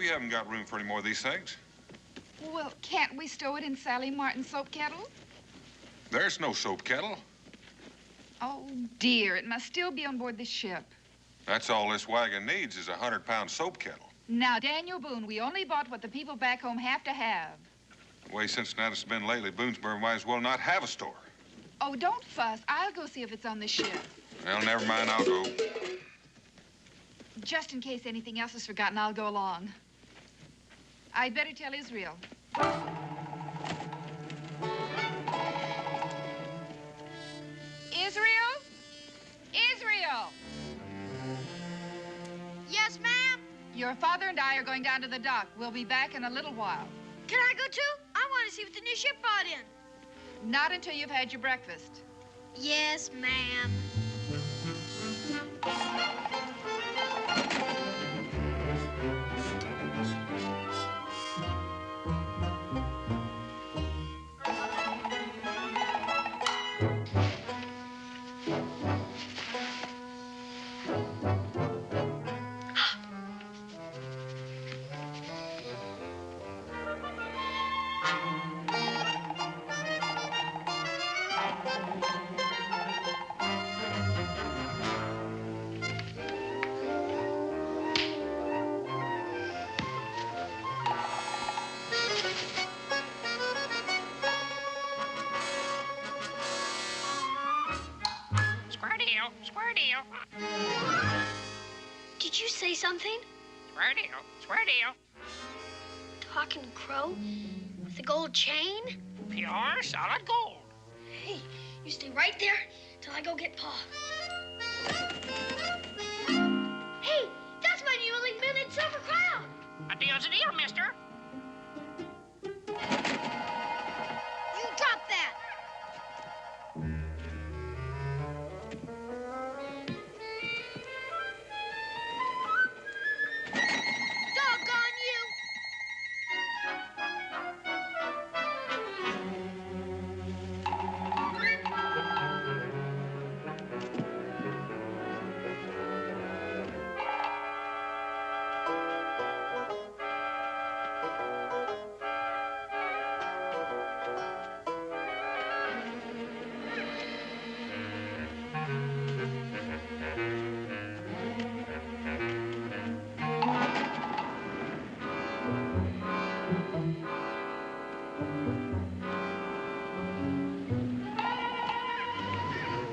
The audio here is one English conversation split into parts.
We haven't got room for any more of these things. Well, can't we stow it in Sally Martin's soap kettle? There's no soap kettle. Oh, dear. It must still be on board the ship. That's all this wagon needs is a 100-pound soap kettle. Now, Daniel Boone, we only bought what the people back home have to have. The way Cincinnati's been lately, Boonesboro might as well not have a store. Oh, don't fuss. I'll go see if it's on the ship. Well, never mind. I'll go. Just in case anything else is forgotten, I'll go along. I'd better tell Israel. Israel? Israel! Yes, ma'am? Your father and I are going down to the dock. We'll be back in a little while. Can I go too? I want to see what the new ship brought in. Not until you've had your breakfast. Yes, ma'am. Square deal. Did you say something? Square deal. Square deal. Talking crow? With the gold chain? Pure solid gold. Hey, you stay right there till I go get Pa. Hey, that's my new Link Minute Silver Crown. A deal's a deal, mister. You drop that. Doggone you.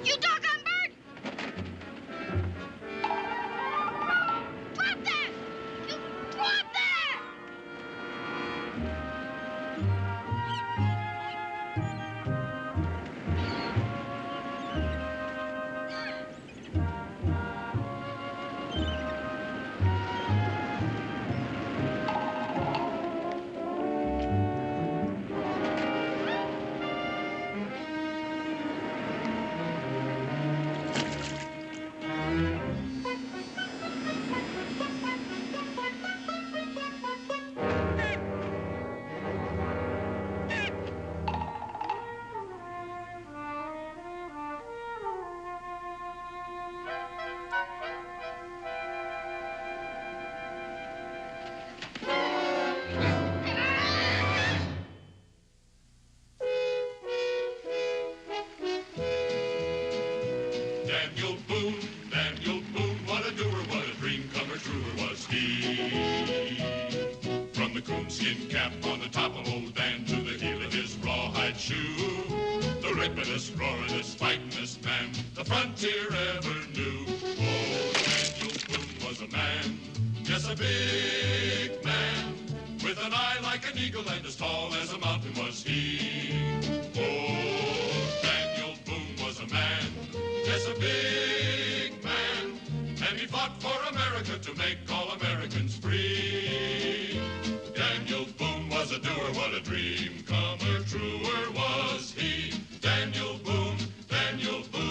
You doggone bird! Drop that! You drop that! Daniel Boone, what a doer, what a dream comer truer was he. From the coonskin cap on the top of old Dan to the heel of his rawhide shoe, the rippin'est, roaring'est, fighting'est man the frontier ever knew. Oh, Daniel Boone was a man, yes, a big man, with an eye like an eagle and as tall as a mountain was he. Oh, Daniel Boone was a man, yes, a big man, and he fought for America to make all Americans free. Daniel Boone was a doer, what a dream comer truer was he. Daniel Boone, Daniel Boone.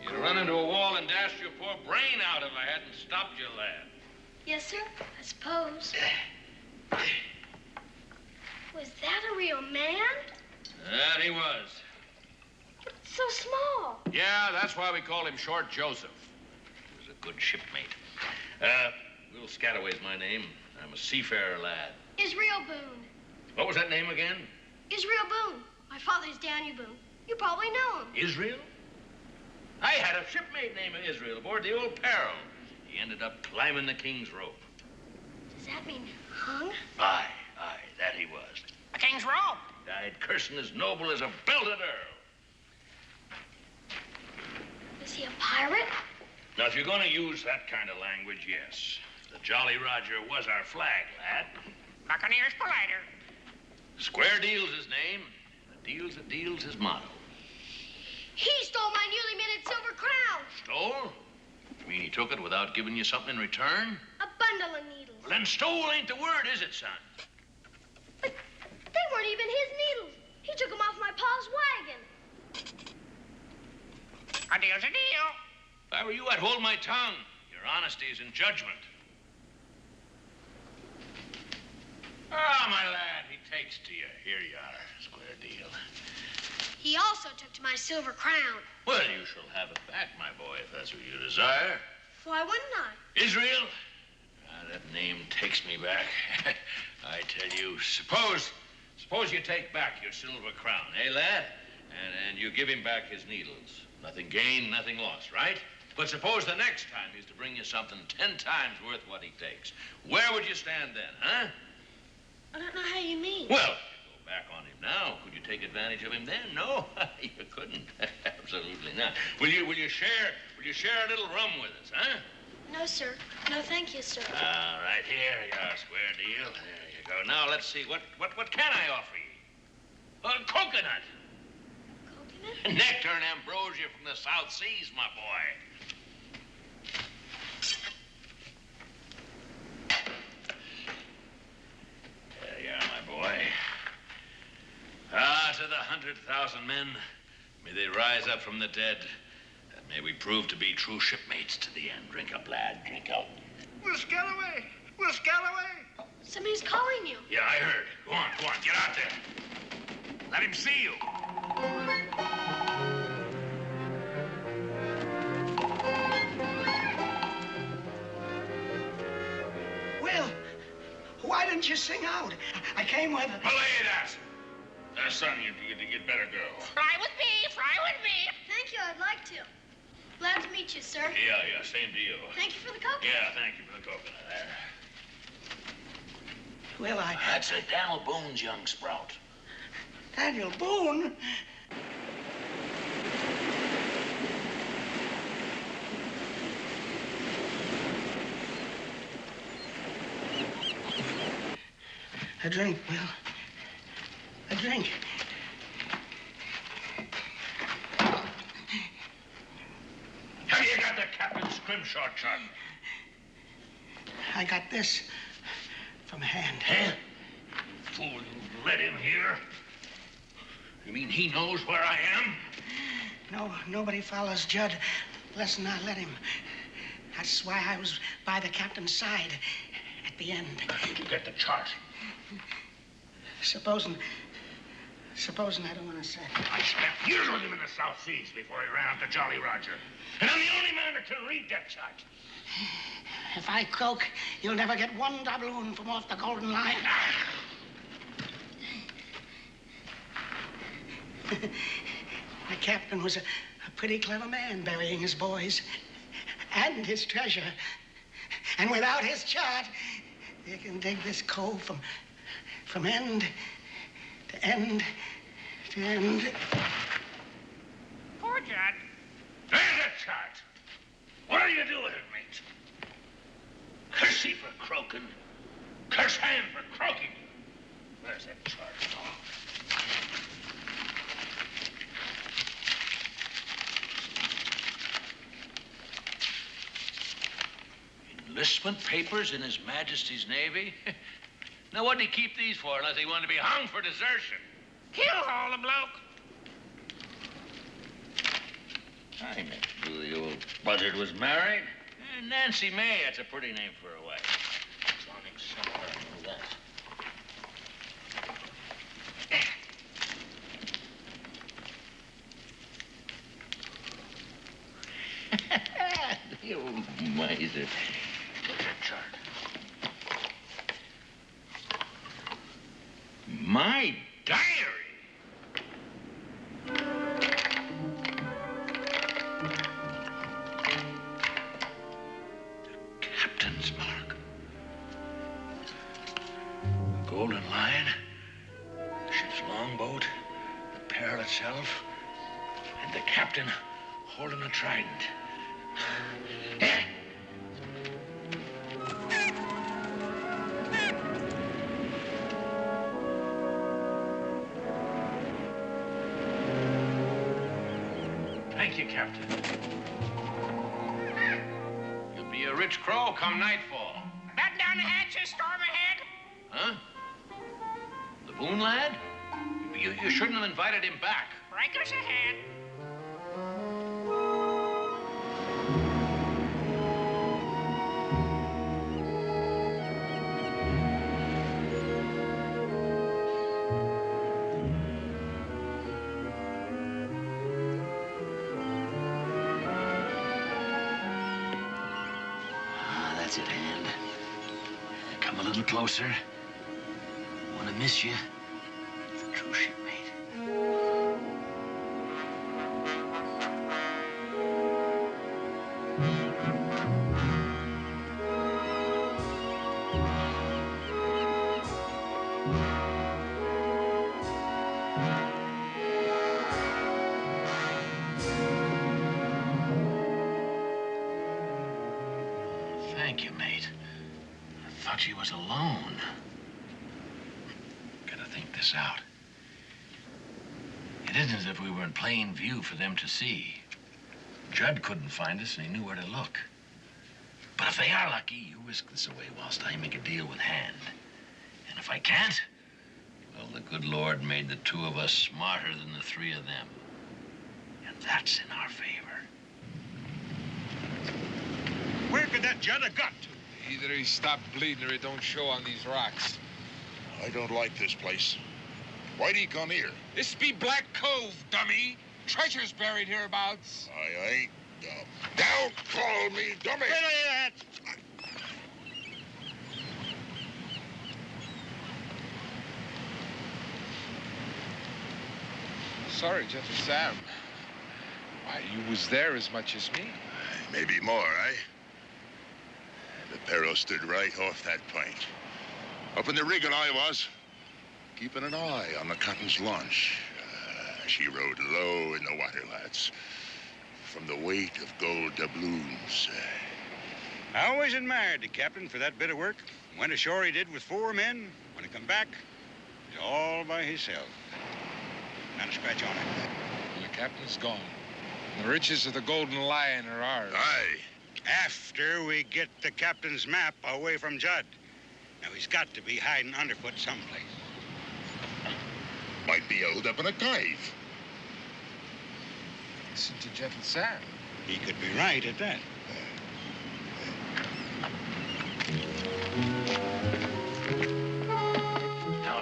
You'd run into a wall and dashed your poor brain out if I hadn't stopped you, lad. Yes, sir, I suppose. Was that a real man? That he was. So small. Yeah, that's why we call him Short Joseph. He was a good shipmate. Will Scataway's my name. I'm a seafarer lad. Israel Boone. What was that name again? Israel Boone. My father's Daniel Boone. You probably know him. Israel? I had a shipmate named Israel aboard the old Peril. He ended up climbing the king's rope. Does that mean hung? Aye, that he was. The king's rope. Died cursing as noble as a belted earl. Is he a pirate? Now, if you're going to use that kind of language, yes. The Jolly Roger was our flag, lad. Buccaneers politer. Square deal's his name. A deal's a deal's his motto. He stole my newly minted silver crown. Stole? You mean he took it without giving you something in return? A bundle of needles. Well, then stole ain't the word, is it, son? But they weren't even his needles. He took them off my pa's wagon. A deal's a deal. If I were you, I'd hold my tongue. Your honesty is in judgment. Ah, my lad, he takes to you. Here you are, square deal. He also took to my silver crown. Well, you shall have it back, my boy, if that's what you desire. Why wouldn't I? Israel? That name takes me back. I tell you, suppose you take back your silver crown, eh, lad? And you give him back his needles. Nothing gained, nothing lost, right? But suppose the next time he's to bring you something 10 times worth what he takes. Where would you stand then, huh? I don't know how you mean. Well, you go back on him now. Could you take advantage of him then? No, you couldn't. Absolutely not. Will you share a little rum with us, huh? No, sir. No, thank you, sir. All right, here you are, square deal. There you go. Now let's see. What can I offer you? A coconut. Coconut? Nectar and ambrosia from the South Seas, my boy. There you are, my boy. Ah, to the 100,000 men, may they rise up from the dead, and may we prove to be true shipmates to the end. Drink up, lad, drink up. Will Scalloway! Will Scalloway! Somebody's calling you. Yeah, I heard. Go on, get out there. Let him see you. Will, why didn't you sing out? I came with... Belay that. Son, you'd better go. Fly with me, fly with me. Thank you, I'd like to. Glad to meet you, sir. Yeah, same deal. Thank you for the coconut. Yeah, thank you for the coconut there. Will, That's a Daniel Boone's young sprout. Daniel Boone? A drink, Will. A drink. Have you got the Captain Scrimshaw chart? I got this from hand. Huh? Fool, you let him here? You mean he knows where I am? No, nobody follows Judd lest I let him. That's why I was by the captain's side at the end. How did you get the chart? Supposing I don't want to say. I spent years with him in the South Seas before he ran up to Jolly Roger. And I'm the only man that can read that chart. If I croak, you'll never get one doubloon from off the golden line. The captain was a pretty clever man, burying his boys and his treasure. And without his chart, you can dig this cove from end to end to end. Poor Judd. There's a chart. What'll you do with it, mate? Curse he for croaking. Curse hand for croaking. Where's that chart? Enlistment papers in His Majesty's Navy? Now, what'd he keep these for unless he wanted to be hung for desertion? He'll haul the bloke. I never knew the old buzzard was married. Nancy May, that's a pretty name for a wife. Sonic somewhere, I know that. You miser. What's that chart? My diary. The captain's mark. The Golden Lion, the ship's longboat, the Pearl itself, and the captain holding a trident. Thank you, Captain. You'll be a rich crow come nightfall. Batten down the hatches, storm ahead. Huh? The Boone lad? You shouldn't have invited him back. Breakers ahead. That's it, Hand. Come a little closer. Want to miss you. It's a true shipmate. Thank you, mate. I thought she was alone. Gotta think this out. It isn't as if we were in plain view for them to see. Judd couldn't find us, and he knew where to look. But if they are lucky, you risk this away whilst I make a deal with Hand. And if I can't, well, the good Lord made the two of us smarter than the three of them. And that's in our favor. Where could that Judd have got to? Either he stopped bleeding or it don't show on these rocks. I don't like this place. Why'd he come here? This be Black Cove, dummy. Treasure's buried hereabouts. I ain't dumb. Don't call me dummy! Sorry, Gentle Sam. Why, you was there as much as me. Maybe more, eh? The Perro stood right off that point. Up in the rigging I was, keeping an eye on the Cotton's launch. She rode low in the water, lads. From the weight of gold doubloons. I always admired the captain for that bit of work. Went ashore he did with 4 men. When he come back, he's all by himself. Not a scratch on it. The captain's gone. The riches of the Golden Lion are ours. Aye. After we get the captain's map away from Judd. Now, he's got to be hiding underfoot someplace. Might be holed up in a cave. Listen to Gentle Sam. He could be right at that.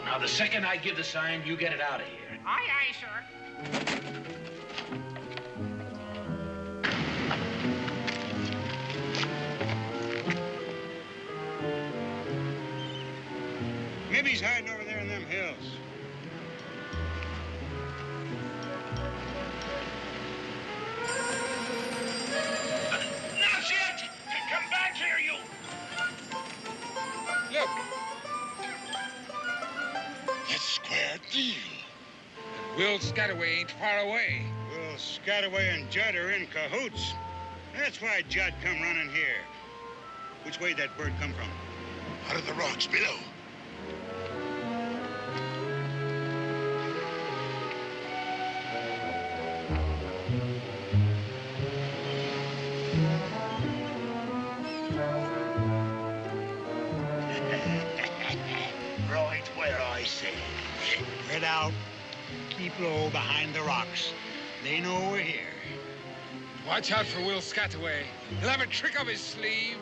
Now, the second I give the sign, you get it out of here. Aye, aye, sir. Maybe he's hiding over there in them hills. Not yet! Come back here, you! Look, That's square deal. Will Scataway ain't far away. Well, Scataway and Judd are in cahoots. That's why Judd come running here. Which way that bird come from? Out of the rocks below. Right where I said. Spread out. Keep low behind the rocks. They know we're here. Watch out for Will Scataway. He'll have a trick up his sleeve.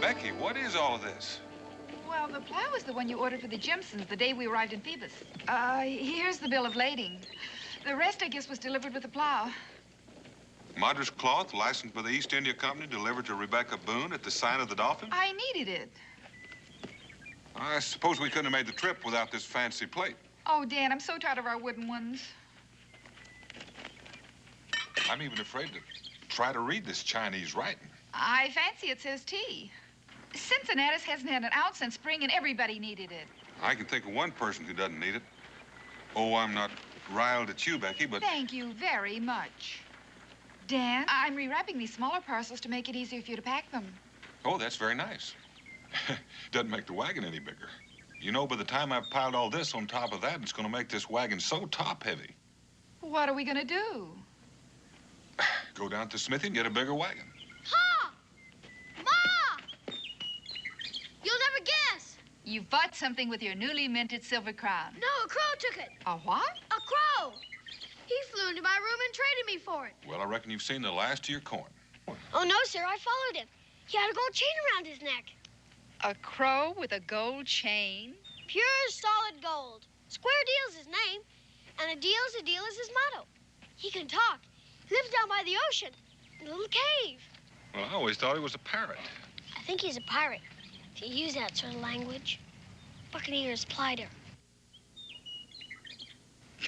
Becky, what is all of this? Well, the plow was the one you ordered for the Jimsons the day we arrived in Phoebus. Here's the bill of lading. The rest, I guess, was delivered with the plow. Madras cloth, licensed by the East India Company, delivered to Rebecca Boone at the sign of the Dolphin? I needed it. I suppose we couldn't have made the trip without this fancy plate. Oh, Dan, I'm so tired of our wooden ones. I'm even afraid to try to read this Chinese writing. I fancy it says tea. Cincinnatus hasn't had an ounce since spring, and everybody needed it. I can think of one person who doesn't need it. Oh, I'm not riled at you, Becky, but... Thank you very much. Dan, I'm rewrapping these smaller parcels to make it easier for you to pack them. Oh, that's very nice. Doesn't make the wagon any bigger. You know, by the time I've piled all this on top of that, it's going to make this wagon so top-heavy. What are we going to do? Go down to Smithy and get a bigger wagon. Pa! Ma! You'll never guess. You bought something with your newly minted silver crown. No, a crow took it. A what? A crow. He flew into my room and traded me for it. Well, I reckon you've seen the last of your coin. Oh, no, sir. I followed him. He had a gold chain around his neck. A crow with a gold chain? Pure, solid gold. Square Deal's his name, and a deal's his motto. He can talk. He lives down by the ocean in a little cave. Well, I always thought he was a parrot. I think he's a pirate, if you use that sort of language. Buccaneer's plighter.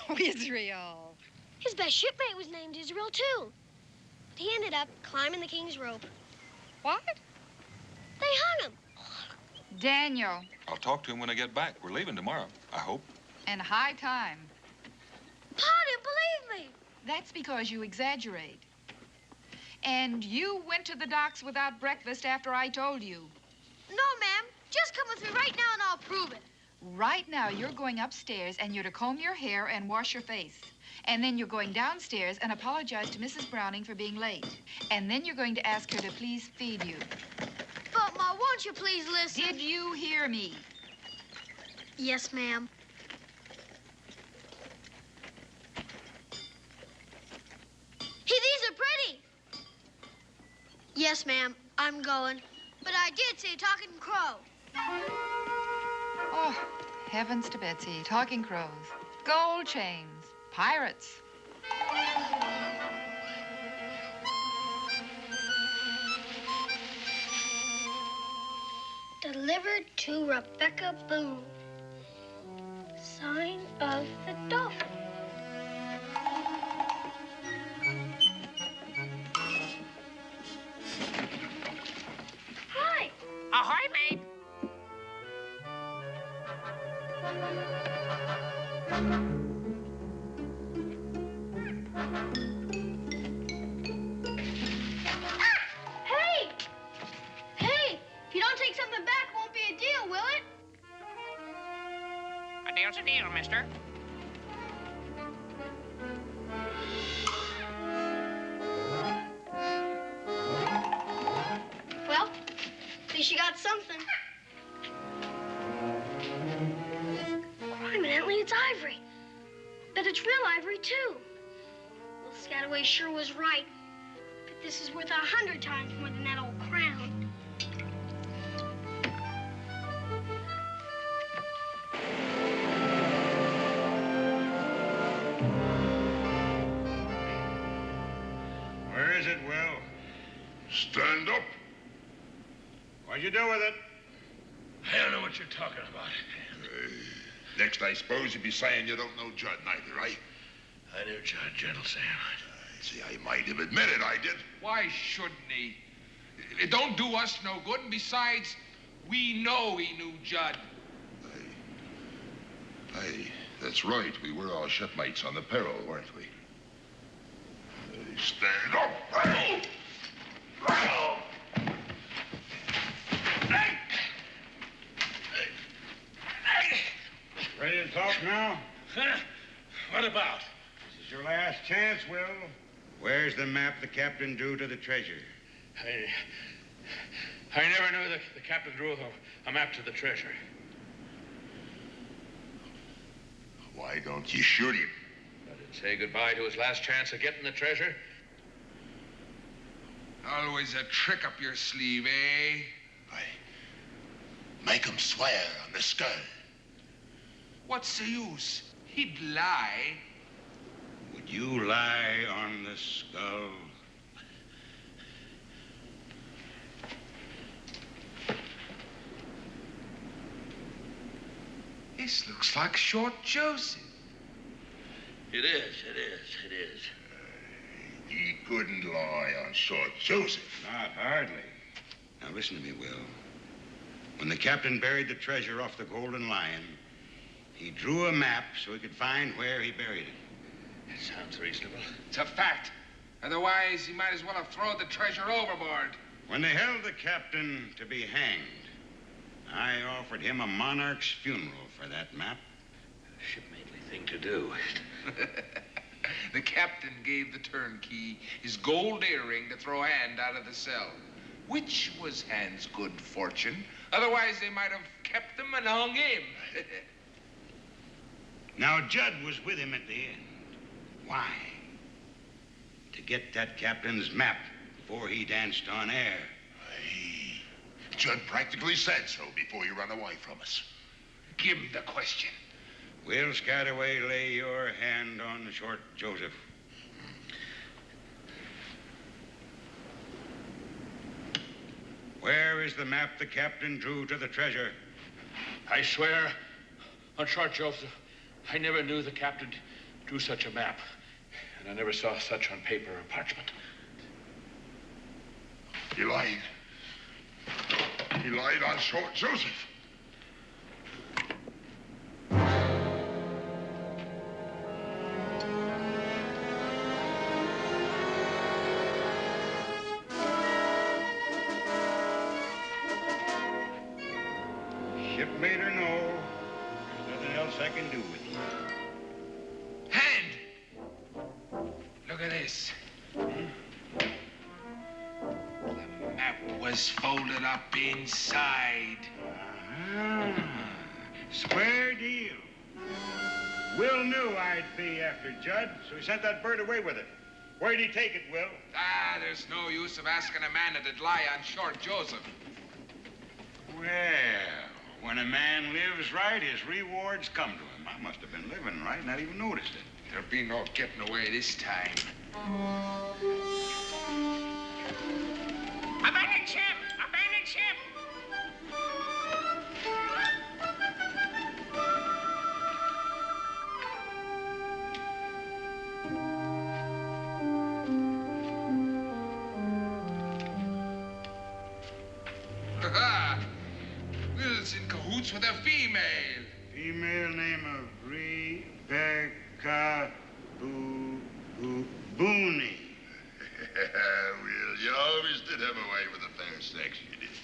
Oh, Israel. His best shipmate was named Israel, too. But he ended up climbing the king's rope. What? They hung him. Daniel. I'll talk to him when I get back. We're leaving tomorrow, I hope. And high time. Pa didn't believe me. That's because you exaggerate. And you went to the docks without breakfast after I told you. No, ma'am. Just come with me right now and I'll prove it. Right now, you're going upstairs and you're to comb your hair and wash your face. And then you're going downstairs and apologize to Mrs. Browning for being late. And then you're going to ask her to please feed you. But, Ma, won't you please listen? Did you hear me? Yes, ma'am. Hey, these are pretty. Yes, ma'am. I'm going. But I did say talking crow. Oh, heavens to Betsy. Talking crows. Gold chains. Pirates. Delivered to Rebecca Boone. Sign of the Dolphin. Hi. Ahoy, mate. Hey! Hey! If you don't take something back, it won't be a deal, will it? A deal's a deal, mister. Well, at least you got something. Evidently, it's ivory. Bet it's real ivory, too. Well, Scataway sure was right. But this is worth 100 times more than that old crown. Where is it, Will? Stand up. What'd you do with it? I don't know what you're talking about. Next, I suppose you'd be saying you don't know Judd neither, right? I knew Judd, Gentle Sam. See, I might have admitted I did. Why shouldn't he? It don't do us no good, and besides, we know he knew Judd. Hey, that's right. We were all shipmates on the Peril, weren't we? Hey, stand up. Hey! Ready to talk now? Huh? What about? This is your last chance, Will. Where's the map the captain drew to the treasure? I never knew the captain drew a map to the treasure. Why don't you shoot him? Let him say goodbye to his last chance of getting the treasure. Always a trick up your sleeve, eh? Make him swear on the skull. What's the use? He'd lie. Would you lie on the skull? This looks like Short Joseph. It is. He couldn't lie on Short Joseph. Not hardly. Now listen to me, Will. When the captain buried the treasure off the Golden Lion, he drew a map so he could find where he buried it. It sounds reasonable. It's a fact. Otherwise, he might as well have thrown the treasure overboard. When they held the captain to be hanged, I offered him a monarch's funeral for that map. A shipmately thing to do. The captain gave the turnkey his gold earring to throw Hand out of the cell, which was Hand's good fortune. Otherwise, they might have kept him and hung him. Now, Judd was with him at the end. Why? To get that captain's map before he danced on air. Judd practically said so before you ran away from us. Give him the question. Will Scataway lay your hand on Short Joseph? Where is the map the captain drew to the treasure? I swear on Short Joseph, I never knew the captain drew such a map. And I never saw such on paper or parchment. He lied. He lied on Short Joseph. Shipmate or no, there's nothing else I can do with you. Hand! Look at this. The map was folded up inside. Square deal. Will knew I'd be after Judd, so he sent that bird away with it. Where'd he take it, Will? There's no use of asking a man that'd lie on Short Joseph. Well, when a man lives right, his rewards come to him. I must have been living right, not even noticed it. There'll be no getting away this time. Abandon ship! Abandon ship! Will's in cahoots with a female. Female name of Rebecca Boone. Will, you always did have a way with the fair sex, you did.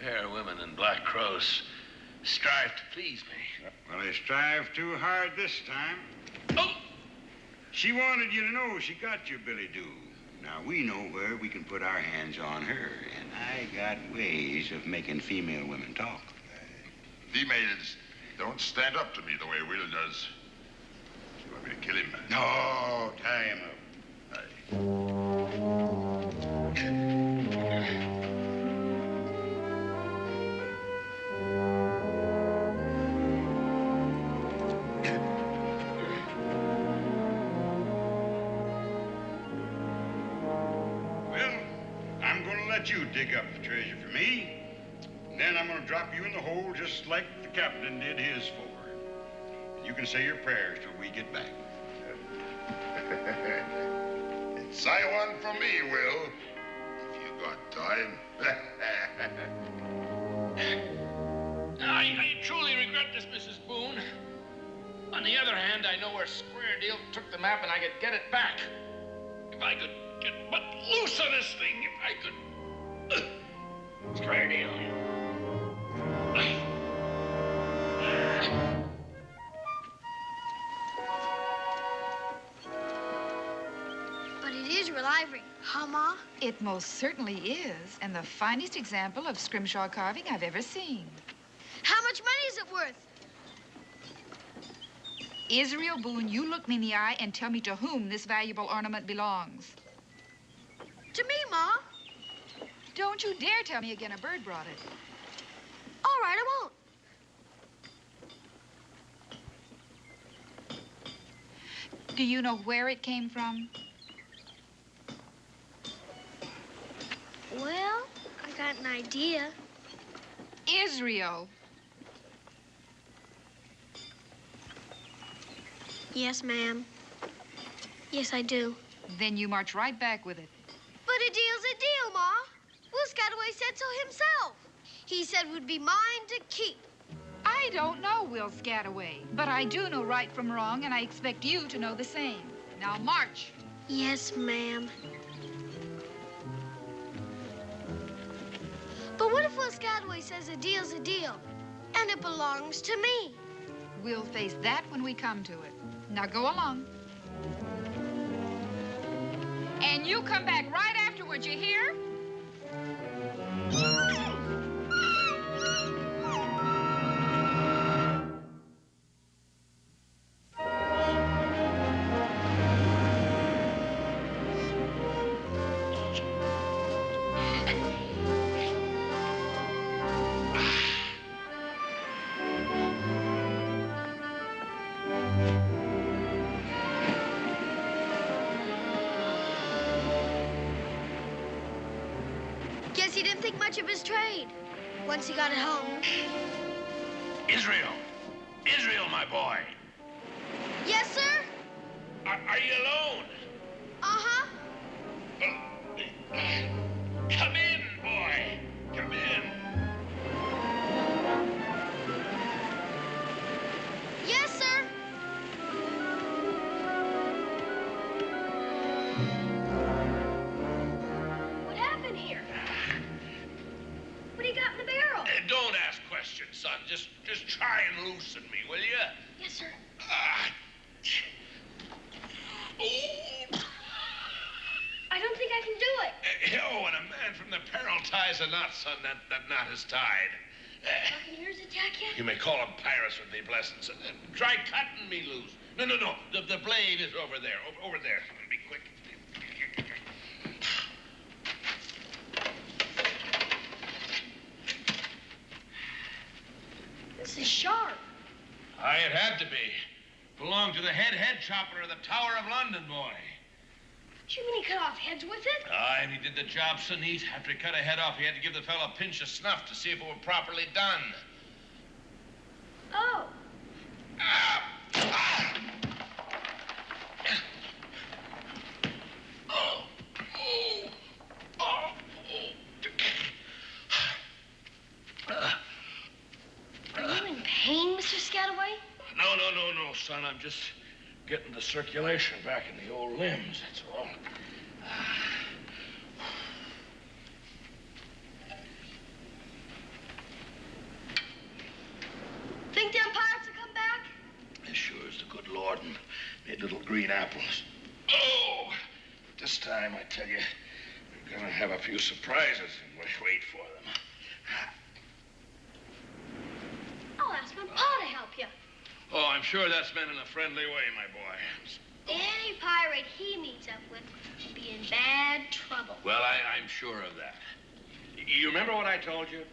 Fair women and black crows strive to please me. Well, they strive too hard this time. Oh! She wanted you to know she got you, Billy Doo. Now, we know where we can put our hands on her, and I got ways of making female women talk. Females don't stand up to me the way Will does. You want me to kill him? No, tie him up. You dig up the treasure for me, and then I'm going to drop you in the hole just like the captain did his for. And you can say your prayers till we get back. Say one for me, Will, if you got time. I truly regret this, Mrs. Boone. On the other hand, I know where Square Deal took the map and I could get it back. If I could get but loose on this thing, if I could... Square Deal. But it is real ivory, huh, Ma? It most certainly is, and the finest example of Scrimshaw carving I've ever seen. How much money is it worth? Israel Boone, you look me in the eye and tell me to whom this valuable ornament belongs. To me, Ma. Don't you dare tell me again a bird brought it. All right, I won't. Do you know where it came from? Well, I got an idea. Israel. Yes, ma'am. Yes, I do. Then you march right back with it. But a deal's a deal, Ma. Will Scataway said so himself. He said it would be mine to keep. I don't know Will Scataway, but I do know right from wrong, and I expect you to know the same. Now march. Yes, ma'am. But what if Will Scataway says a deal's a deal, and it belongs to me? We'll face that when we come to it. Now go along. And you come back right afterwards, you hear? Guess he didn't think much of his trade once he got it home. Israel! Israel, my boy! Yes, sir? Are you alone? Uh-huh. Come in, boy. Come in. Yes, sir. What happened here? What do you got in the barrel? Don't ask questions, son. Just try and loosen me, will you? Yes, sir. I don't think I can do it. When a man from the peril ties a knot, son, that knot is tied. Buccaneers attack you? You may call them pirates with me blessings. Try cutting me loose. No. The blade is over there. Over there. Be quick. This is sharp. Aye, it had to be. Belonged to the head chopper of the Tower of London, boy. You mean he cut off heads with it? Aye, and he did the job so neat. After he cut a head off, he had to give the fellow a pinch of snuff to see if it were properly done. Oh. Are you in pain, Mr. Scataway? No, son. I'm just getting the circulation back in the old limbs, that's all. Think them pirates will come back? As sure as the good Lord and made little green apples. Oh! This time, I tell you, we're gonna have a few surprises, and we'll wait for them. I'll ask my pa to help you. Oh, I'm sure that's meant in a friendly way, my boy. Any pirate he meets up with will be in bad trouble. Well, I'm sure of that. You remember what I told you?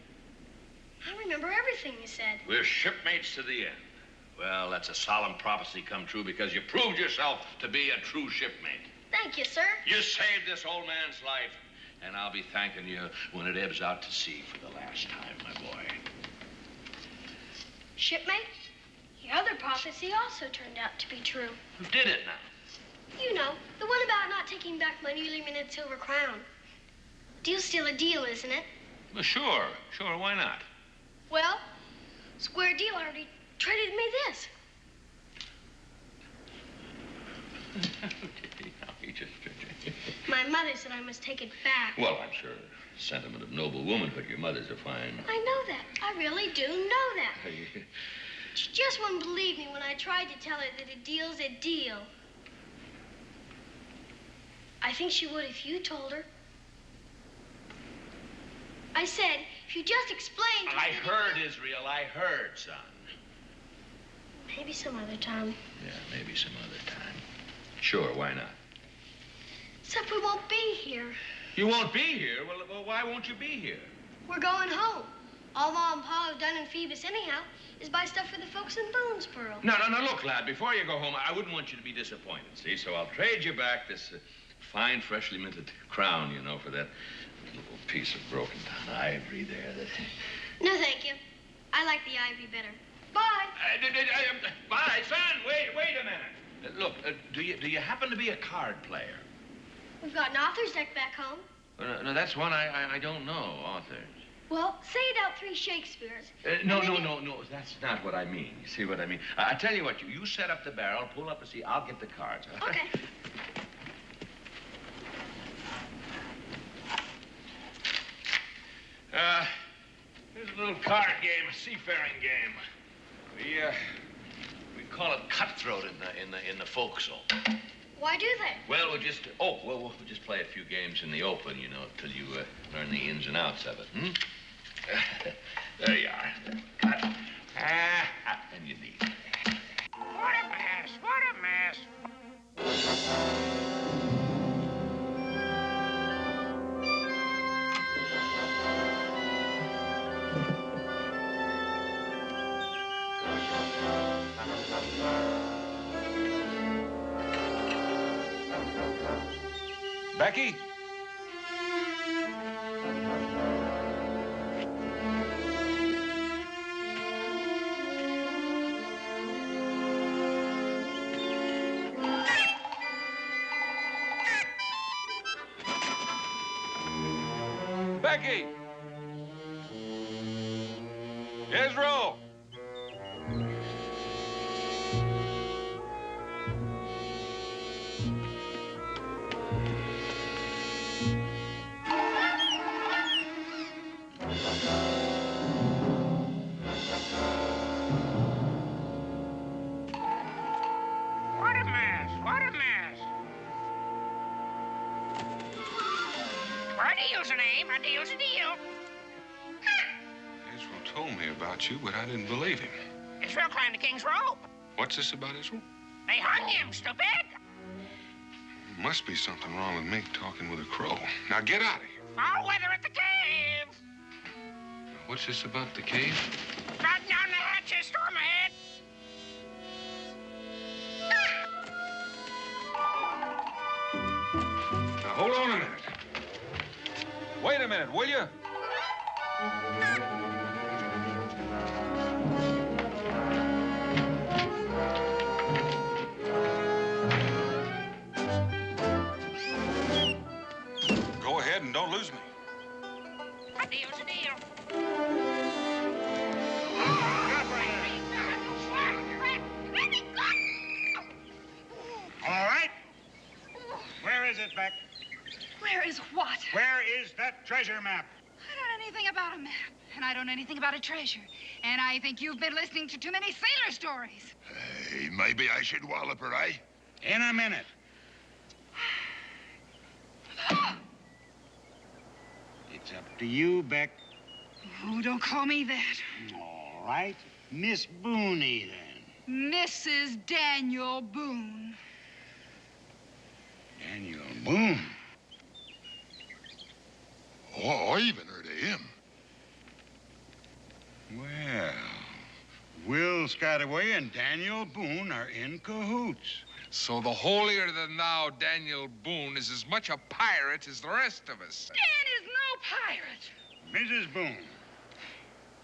I remember everything you said. We're shipmates to the end. Well, that's a solemn prophecy come true because you proved yourself to be a true shipmate. Thank you, sir. You saved this old man's life, and I'll be thanking you when it ebbs out to sea for the last time, my boy. Shipmate, your other prophecy also turned out to be true. Who did it now? You know, the one about not taking back my newly minted silver crown. Deal's still a deal, isn't it? Well, sure, why not? Well, Square Deal already traded me this. My mother said I must take it back. Well, I'm sure. Sentiment of noble womanhood. Your mother's a fine... I know that. I really do know that. She just wouldn't believe me when I tried to tell her that a deal's a deal. I think she would if you told her. I said, if you just explained... I heard, Israel. I heard, son. Maybe some other time. Yeah, maybe some other time. Sure, why not? Except we won't be here. You won't be here? Well, why won't you be here? We're going home. All Mom and Pa have done in Phoebus anyhow is buy stuff for the folks in Boonesboro. No, look, lad, before you go home, I wouldn't want you to be disappointed, see? So I'll trade you back this fine, freshly minted crown, you know, for that little piece of broken down ivory there. No, thank you. I like the ivory better. Bye. Bye, son. Wait a minute. Look, do you happen to be a card player? We've got an author's deck back home. No, that's one I don't know, authors. Well, say it out 3 Shakespeares. No, that's not what I mean. You see what I mean? I tell you what, you set up the barrel, pull up a seat, I'll get the cards. Okay. Here's a little card game, a seafaring game. We call it cutthroat in the forecastle. Why do they? Well, we'll just play a few games in the open, you know, till you learn the ins and outs of it. There you are. Cut. And you need it. What a mess. What a mess. Becky? Becky! Israel! What a mess. What a mess. Well, a deal's a name. A deal's a deal. Israel told me about you, but I didn't believe him. Israel climbed the king's rope. What's this about Israel? They hung him, stupid. Must be something wrong with me talking with a crow. Now get out of here. Foul weather at the cave. What's this about the cave? Batten down the hatches, storm ahead. Now hold on a minute. Wait a minute, will you? Go ahead and don't lose me. A deal's a deal. All right. Where is it, Beck? Where is what? Where is that treasure map? I don't know anything about a map, and I don't know anything about a treasure. And I think you've been listening to too many sailor stories. Hey, maybe I should wallop her, eh? In a minute. It's up to you, Beck. Oh, don't call me that. All right. Miss Boone, then. Mrs. Daniel Boone. Daniel Boone. Oh, I even heard of him. Well, Will Scataway and Daniel Boone are in cahoots. So the holier-than-thou Daniel Boone is as much a pirate as the rest of us. Dan is no pirate. Mrs. Boone,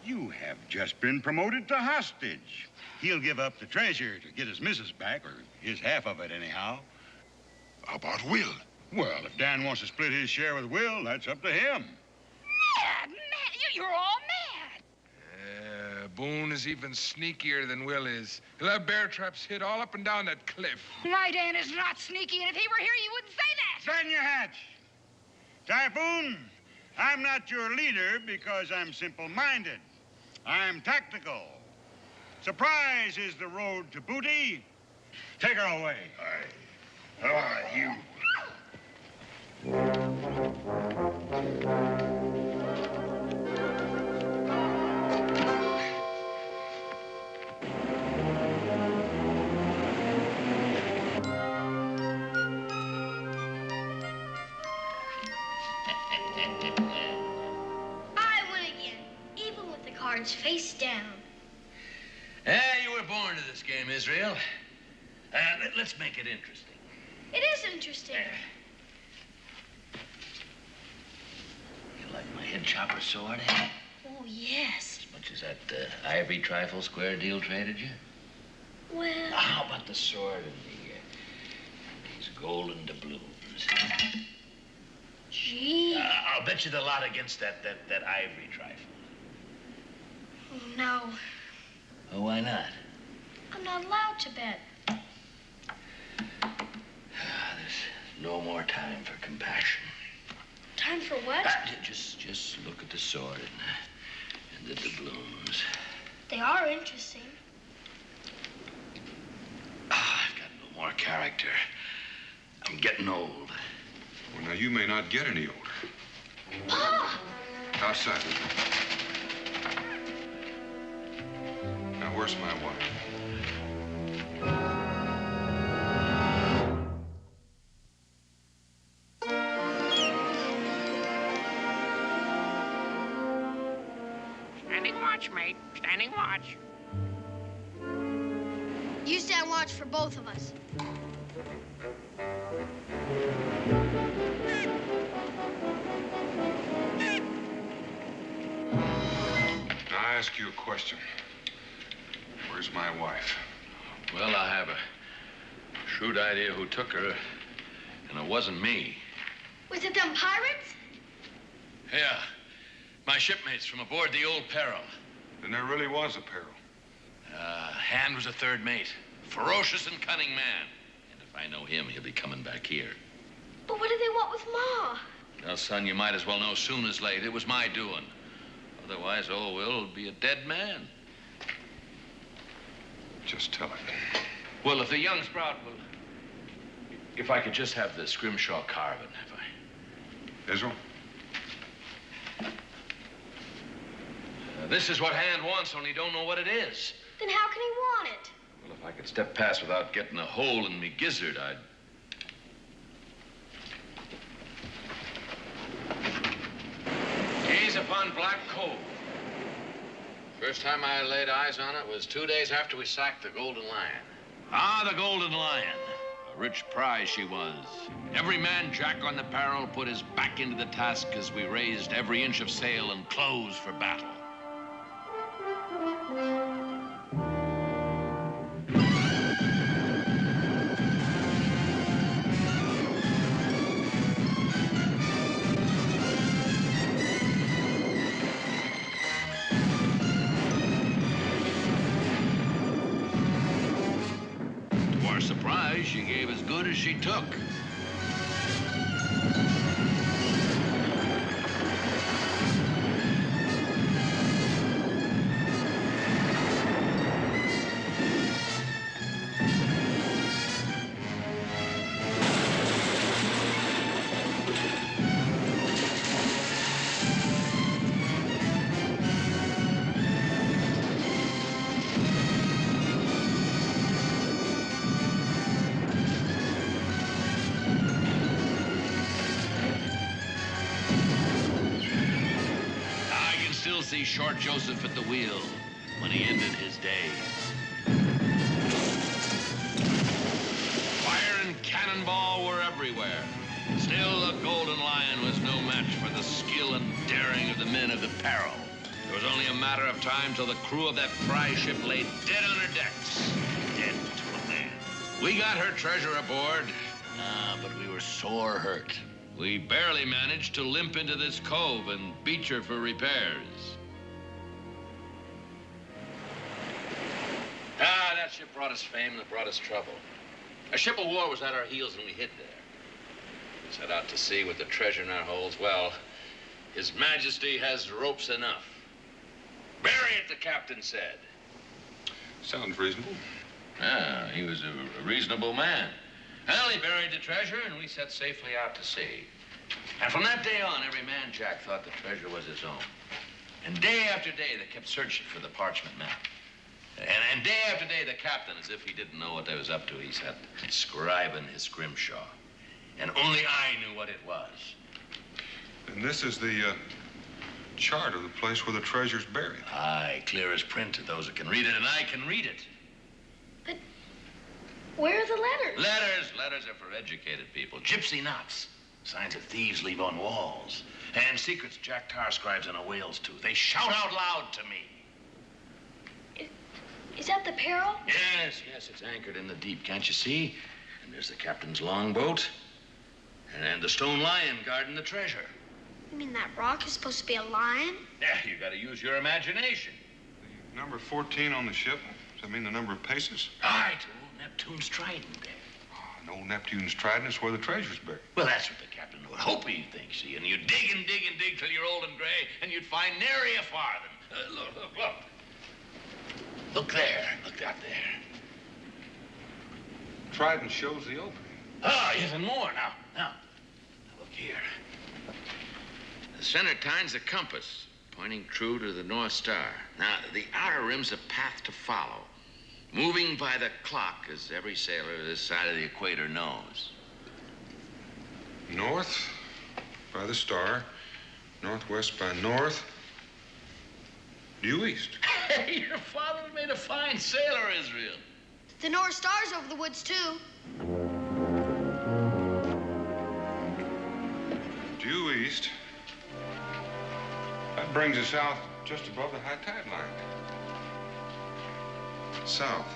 you have just been promoted to hostage. He'll give up the treasure to get his missus back, or his half of it anyhow. How about Will? Well, if Dan wants to split his share with Will, that's up to him. Mad. You're all mad. Boone is even sneakier than Will is. He'll have bear traps hid all up and down that cliff. My Dan is not sneaky, and if he were here, you wouldn't say that. Stand your hatch. Typhoon, I'm not your leader because I'm simple-minded. I'm tactical. Surprise is the road to booty. Take her away. Aye. All right, you. Face down. You were born to this game, Israel. Let's make it interesting. It is interesting. You like my head chopper sword? Oh, yes. As much as that Ivory trifle square deal traded you? Well... How about the sword and these golden doubloons? Gee. I'll bet you the lot against that Ivory trifle. Oh, no. Oh, why not? I'm not allowed to bet. There's no more time for compassion. Time for what? Just look at the sword and the doubloons. They are interesting. I've got no more character. I'm getting old. Well, now, you may not get any older. Pa! Outside. Now, where's my wife? Standing watch, mate. Standing watch. You stand watch for both of us. Now, I ask you a question. Where's my wife? Well, I have a shrewd idea who took her, and it wasn't me. Was it them pirates? Yeah, my shipmates from aboard the old Peril. Then there really was a peril. Hand was a third mate. Ferocious and cunning man. And if I know him, he'll be coming back here. But what do they want with Ma? Well, son, you might as well know soon as late. It was my doing. Otherwise, old Will'll be a dead man. Just tell it. Well, if the young sprout will... If I could just have the Scrimshaw carbon, if I... Israel? This is what Hand wants, only don't know what it is. Then how can he want it? Well, if I could step past without getting a hole in me gizzard, I'd... Gaze upon Black Cove. First time I laid eyes on it was 2 days after we sacked the Golden Lion. Ah, the Golden Lion. A rich prize she was. Every man Jack on the Peril put his back into the task as we raised every inch of sail and clothes for battle. To our surprise, she gave as good as she took. See Short Joseph at the wheel when he ended his days. Fire and cannonball were everywhere. Still, the Golden Lion was no match for the skill and daring of the men of the Peril. It was only a matter of time till the crew of that prize ship lay dead on her decks. Dead to a man. We got her treasure aboard, but we were sore hurt. We barely managed to limp into this cove and beach her for repairs. That ship brought us fame and it brought us trouble. A ship of war was at our heels and we hid there. We set out to sea with the treasure in our holds. Well, His Majesty has ropes enough. Bury it, the captain said. Sounds reasonable. He was a reasonable man. Well, he buried the treasure, and we set safely out to sea. And from that day on, every man Jack thought the treasure was his own. And day after day, they kept searching for the parchment map. And day after day, the captain, as if he didn't know what they was up to, he sat scribing his Scrimshaw. And only I knew what it was. And this is the chart of the place where the treasure's buried. Aye, clear as print to those that can read it, and I can read it. But where are the letters? Letters are for educated people. Gypsy knots. Signs that thieves leave on walls. And secrets Jack Tar scribes on a whale's tooth. They shout out loud to me. Is that the Peril? Yes, it's anchored in the deep, can't you see? And there's the captain's longboat. And the stone lion guarding the treasure. You mean that rock is supposed to be a lion? Yeah, you gotta use your imagination. The number 14 on the ship, does that mean the number of paces? Aye, to old Neptune's trident. And old Neptune's trident is where the treasure's buried. Well, that's what the captain would hope he'd think, see? And you'd dig and dig and dig till you're old and gray, and you'd find nary a farthing. Look. Look there. Look out there. Trident shows the opening. Ah, even more now. Look here. The center time's the compass, pointing true to the North Star. Now, the outer rim's a path to follow, moving by the clock, as every sailor this side of the equator knows. North by the star, northwest by north, due east. Hey, your father made a fine sailor, Israel. The North Star's over the woods, too. Due east. That brings us south just above the high tide line. South.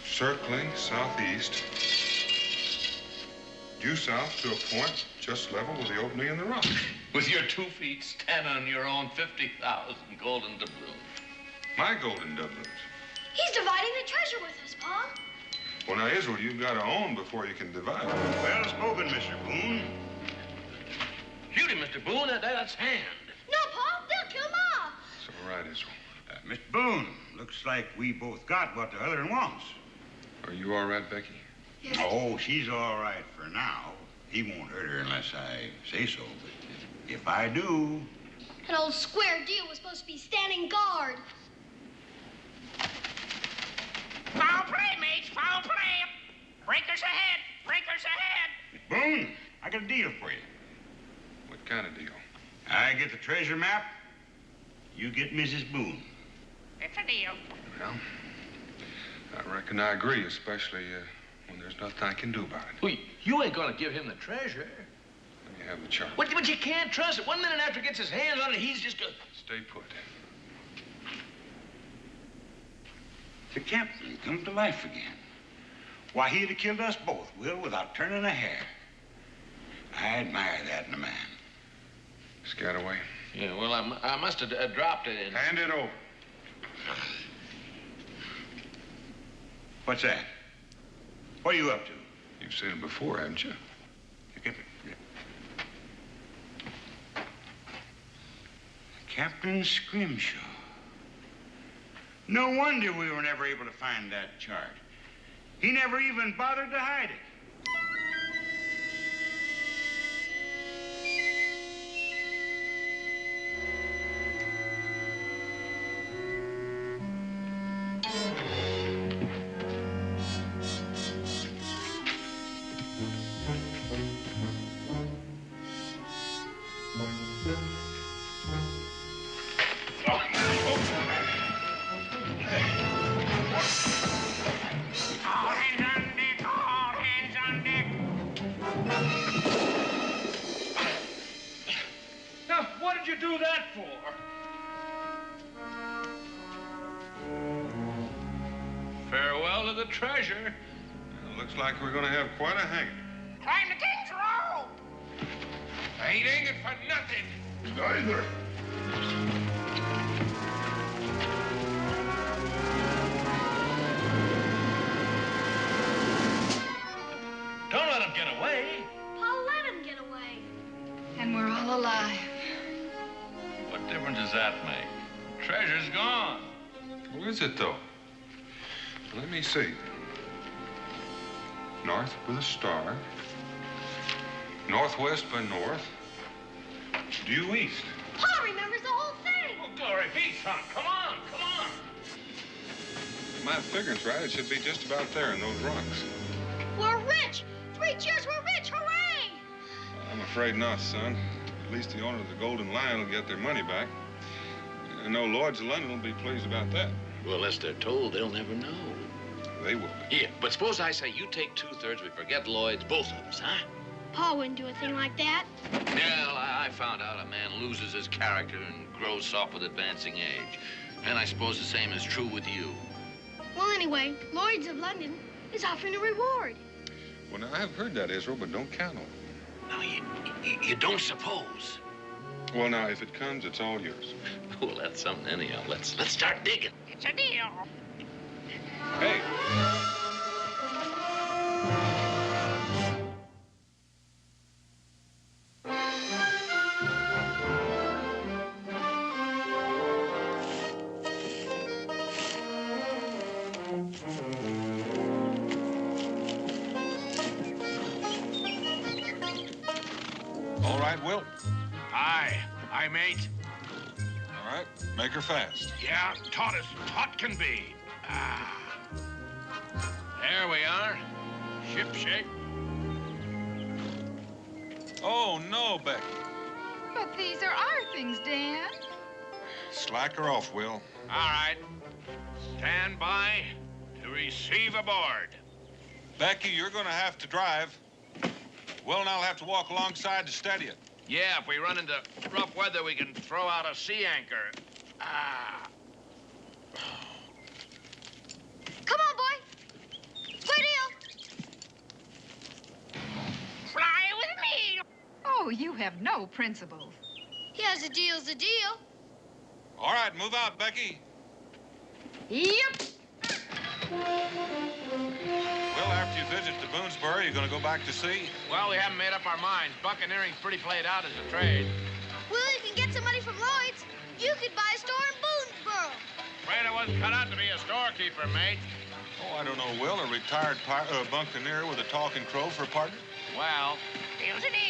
Circling southeast. Due south to a point just level with the opening in the rock. With your 2 feet standing on your own 50,000 golden doubloons. My golden doubloons. He's dividing the treasure with us, Pa. Well, now, Israel, you've got to own before you can divide. Well spoken, Mr. Boone. Shoot him, Mr. Boone. That's hand. No, Pa. They'll kill Ma. It's all right, Israel. Mr. Boone, looks like we both got what the other one wants. Are you all right, Becky? Yes. Oh, she's all right for now. He won't hurt her unless I say so. But if I do... That old square deal was supposed to be standing guard. Foul play, mates, foul play. Breakers ahead, breakers ahead. Boone, I got a deal for you. What kind of deal? I get the treasure map, you get Mrs. Boone. It's a deal. Well, I reckon I agree, especially when there's nothing I can do about it. Well, you ain't gonna give him the treasure. Let me have the chart. But you can't trust it. 1 minute after he gets his hands on it, he's just gonna... Stay put. The captain come to life again. Why, he'd have killed us both, Will, without turning a hair. I admire that in a man. Scataway. Yeah, well, I must have dropped it in... Hand it over. What's that? What are you up to? You've seen it before, haven't you? Captain Scrimshaw. No wonder we were never able to find that chart. He never even bothered to hide it. Treasure. Well, looks like we're going to have quite a hanging. Climb the king's rope. I ain't hanging for nothing. Neither. Don't let him get away. Pa, let him get away. And we're all alive. What difference does that make? Treasure's gone. Where is it, though? Let me see. North with a star, Northwest by north, due east. Pa remembers the whole thing. Oh, glory be, son. Come on, come on. My figuring's right. It should be just about there in those rocks. We're rich. 3 cheers, we're rich. Hooray! I'm afraid not, son. At least the owner of the Golden Lion will get their money back. I know Lloyd's of London will be pleased about that. Well, unless they're told, they'll never know. They will. Here, but suppose I say you take 2/3, we forget Lloyd's, both of us, huh? Pa wouldn't do a thing like that. Well, I found out a man loses his character and grows soft with advancing age. And I suppose the same is true with you. Well, anyway, Lloyd's of London is offering a reward. Well, now, I've heard that, Israel, but don't count on it. Now, you don't suppose. Well, now, if it comes, it's all yours. Well, that's something anyhow. Let's start digging. It's a deal. Hey. All right, Will. Aye, mate. All right, make her fast. Yeah, taut as taut can be. There we are. Ship shape. Oh, no, Becky. But these are our things, Dan. Slack her off, Will. All right. Stand by to receive aboard. Becky, you're going to have to drive. Will and I'll have to walk alongside to steady it. Yeah, if we run into rough weather, we can throw out a sea anchor. Come on, boy. Good deal. Fly with me. Oh, you have no principles. Yes, a deal's a deal. All right, move out, Becky. Yep. Well, after you visit the Boonesboro, you're going to go back to sea? Well, we haven't made up our minds. Buccaneering's pretty played out as a trade. Well, you can get some money from Lloyd's. You could buy a store in Boonesboro. Afraid I wasn't cut out to be a storekeeper, mate. Oh, I don't know, Will. A retired buccaneer with a talking crow for a partner? Well, Deal's a deal.